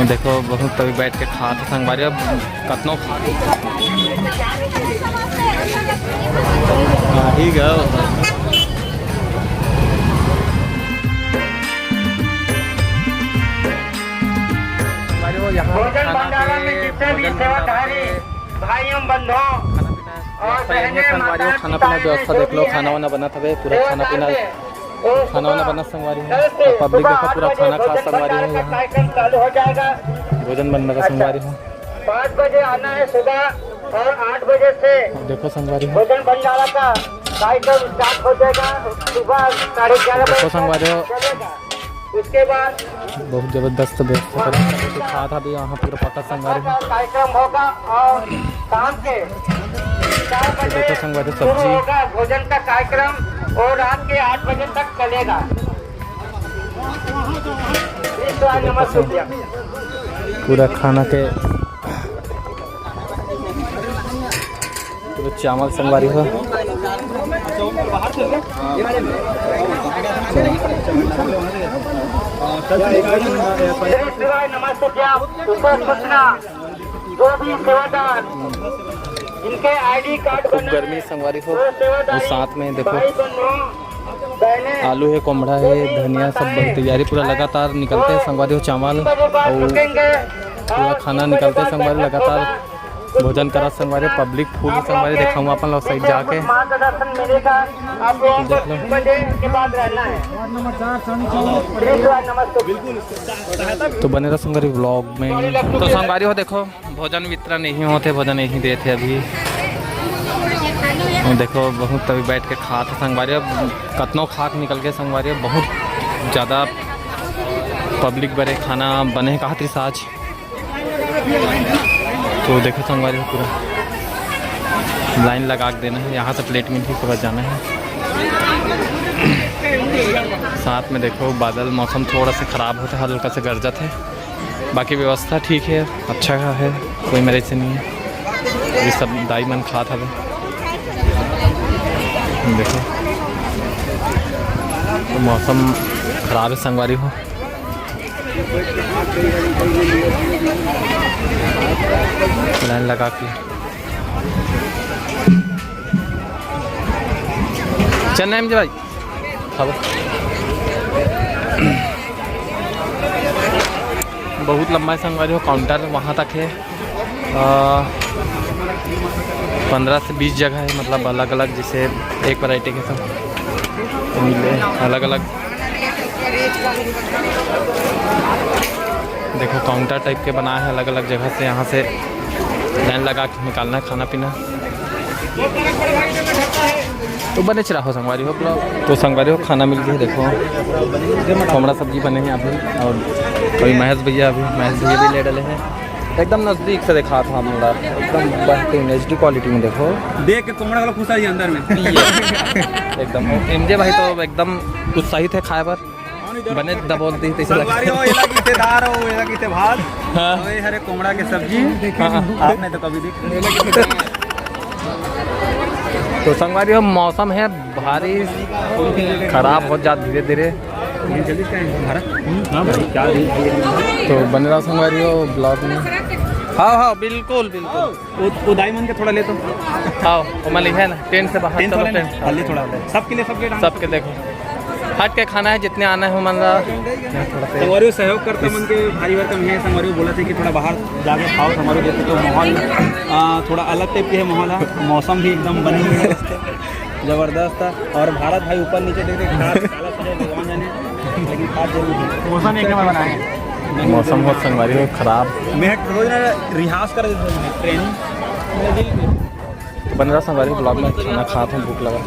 देखो बहुत तभी बैठ के खा थे संगवारी कतनों खा ही गए। भोजन भंडारा में जितने भी सेवाधारी भाइयों बंधुओं और खाना पीना व्यवस्था देख लो, खाना वाना बना था पूरा, खाना वाना बना संगवारी है। पब्लिक देखो पूरा खाना खा संगवारी है। यहाँ कार्यक्रम चालू हो जाएगा। भोजन बनने का संगवारी है। 5 बजे आना है सुबह और 8 बजे से देखो संगवारी है। भोजन भंडारा का कार्यक्रम स्टार्ट हो जाएगा। सुबह 11:30 बजे संगवारी हो। चलेगा। उसके बाद बहुत जबरदस्त व्यवस्था खा था भी यहाँ पूरा पक्का संगवारी है। कार्यक्रम होगा और शाम के 4 बजे संगवारी शुरू सब्जी होगा भोजन का कार्यक्रम और रात के 8 बजे तक चलेगा। नमस्ते। पूरा खाना के पूरा चावल संगवारी हो। नमस्ते। सूचना जो भी सेवादार जिनके ID कार्ड खूब गर्मी संगवारी हो। और साथ में देखो आलू है, कोमड़ा है, धनिया सब तैयारी पूरा लगातार निकलते हैं संगवारी हो। चावल और पूरा खाना निकलते हैं संगवारी लगातार। भोजन करा संगवारी पब्लिक फूल संगवारी दिखाऊंगा अपन लोग साइड जाके मार्गदर्शन मिलेगा। आप लोगों को 3 बजे के बाद रहना है। तो बने रहा संगवारी व्लॉग में। तो संगवारी हो देखो भोजन वितरण नहीं होते, भोजन नहीं देते अभी। देखो बहुत तभी बैठ के खा थे संगवारी कतनों खाक निकल के संगवारी बहुत ज़्यादा पब्लिक बड़े खाना बने कहा थी आज। तो देखो संगवारी पूरा लाइन लगा के देना है। यहाँ से प्लेट में ठीक पकड़ जाना है। साथ में देखो बादल मौसम थोड़ा सा ख़राब होता है, हल्का से गरजत है। बाकी व्यवस्था ठीक है, अच्छा है, कोई मेरे से नहीं है। ये सब दाई मन खा था देखो। तो मौसम ख़राब है संगवारी हो। लाइन लगा के चलना है मुझे भाई। बहुत लंबा संगवारी हो। काउंटर वहाँ तक है। 15 से 20 जगह है, मतलब अलग अलग, जैसे एक वैरायटी के सब मिले अलग अलग। देखो काउंटर टाइप के बना है अलग अलग जगह से। यहाँ से लाइन लगा के निकालना है खाना पीना। तो बने चला हो संगवारी हो ब्लॉग। तो संगवारी हो खाना मिल गया। देखो कोमड़ा सब्जी बने हैं अभी। और अभी महेश भैया भी ले डले हैं। एकदम नज़दीक से देखा था हम लोग, एकदम बेहतरीन HD क्वालिटी में। देखो देख के कोमड़ा वाला खुश है अंदर में एकदम। MJ भाई तो एकदम उत्साहित है खाए पर बने दबोल दी भात हरे कोमड़ा के सब्जी आपने तो कभी देख। तो संगवारी हो मौसम है भारी खराब हो जाता धीरे धीरे। तो बने रहा संगवारी हो ब्लॉग में। हाँ बिल्कुल उदाई मन के थोड़ा ले तो। हाँ मैं लिखा है ना टेंट से बाहर चलो। टेंट थोड़ा सबके लिए सबके देखो हट के खाना है, जितने आना है मन रहा। संगवारी सहयोग करते मन के भारी भरकम है। संगवारी बोला था कि थोड़ा बाहर जाके खाओ। संगवारी जैसे तो माहौल थोड़ा अलग टाइप के है माहौल है। मौसम भी एकदम बनी हुई है ज़बरदस्त था। और भारत भाई ऊपर नीचे देख भगवान जाने, लेकिन खास जरूर है। मौसम एक नंबर बनाए। मौसम बहुत संगवारी हो खराब। मैं रोज रिहाज कर ट्रेनिंग तो बन रहा संगवारी ब्लॉग में। खाना खा था, भूख लगा।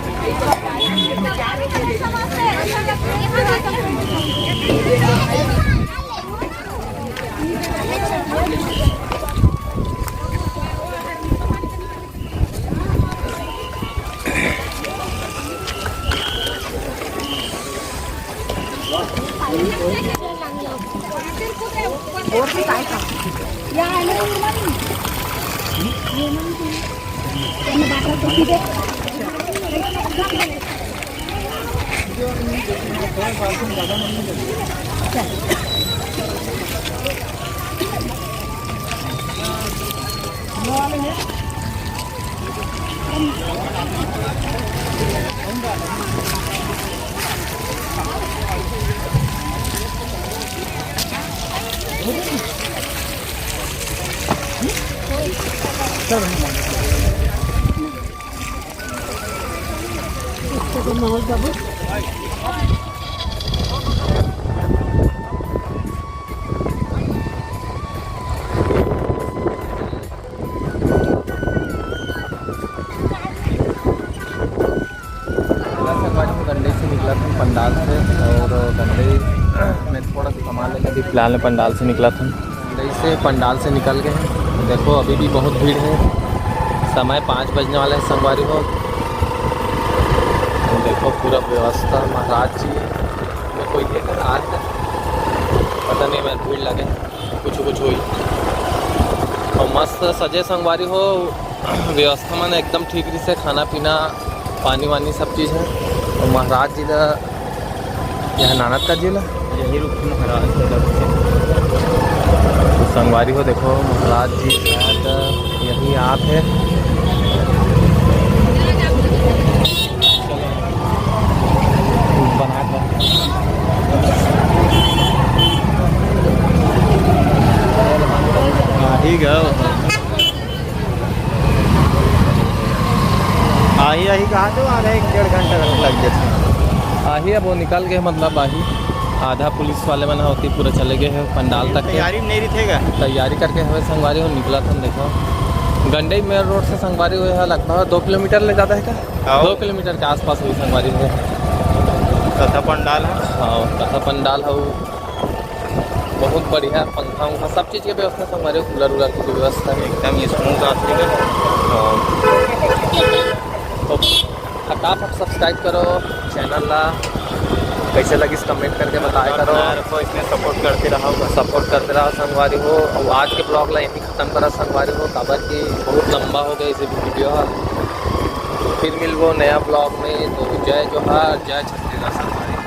गंडे से निकला था पंडाल से, और गंडे में थोड़ा सा सामान लेकर अभी फिलहाल में पंडाल से निकला था। गंडे से पंडाल से निकल गए हैं। देखो अभी भी बहुत भीड़ है, समय 5 बजने वाला है संगवारी हो। तो देखो पूरा व्यवस्था महाराज जी में कोई लेकर आज पता नहीं, मैं भीड़ लगे कुछ हुई और मस्त सजे संगवारी हो। व्यवस्था मन एकदम ठीक से, खाना पीना पानी वानी सब चीज़ है। और महाराज जी का यह नानक का जिला यही रुक महाराज तो संगवारी हो। देखो महाराज जी शायद यही आप है। ठीक है आही कहा तो आधा 1-1.5 घंटा लग जाता। आही अब वो निकल गए, मतलब आही आधा पुलिस वाले बना होती पूरा चले गए हैं पंडाल तक। तैयारी नहीं रही थे, तैयारी करके हमें संगवारी हो निकला था। देखो गंडई मेन रोड से संगवारी हुए है, लगभग 2 किलोमीटर ले जाता है क्या, 2 किलोमीटर के आसपास हुई संगवारी है। कथा पंडाल है। हाँ कथा पंडाल है, बहुत बढ़िया पंखा उंखा सब चीज़ की व्यवस्था संगवारी हो, कूलर वूलर की व्यवस्था है एकदम स्मूथ आती है। तो फटाफट सब्सक्राइब करो चैनल ला, कैसे लगी कमेंट करके बताया करो। तो इसमें सपोर्ट करते रहो, करते रहो संगवारी हो। और आज के ब्लॉग ला यहीं ख़त्म करा संगवारी हो, खबर की बहुत लंबा हो गया इसे वीडियो। फिर मिलबो नया ब्लॉग में। तो जय जोहार, जय छत्तीसगढ़ संगवारी।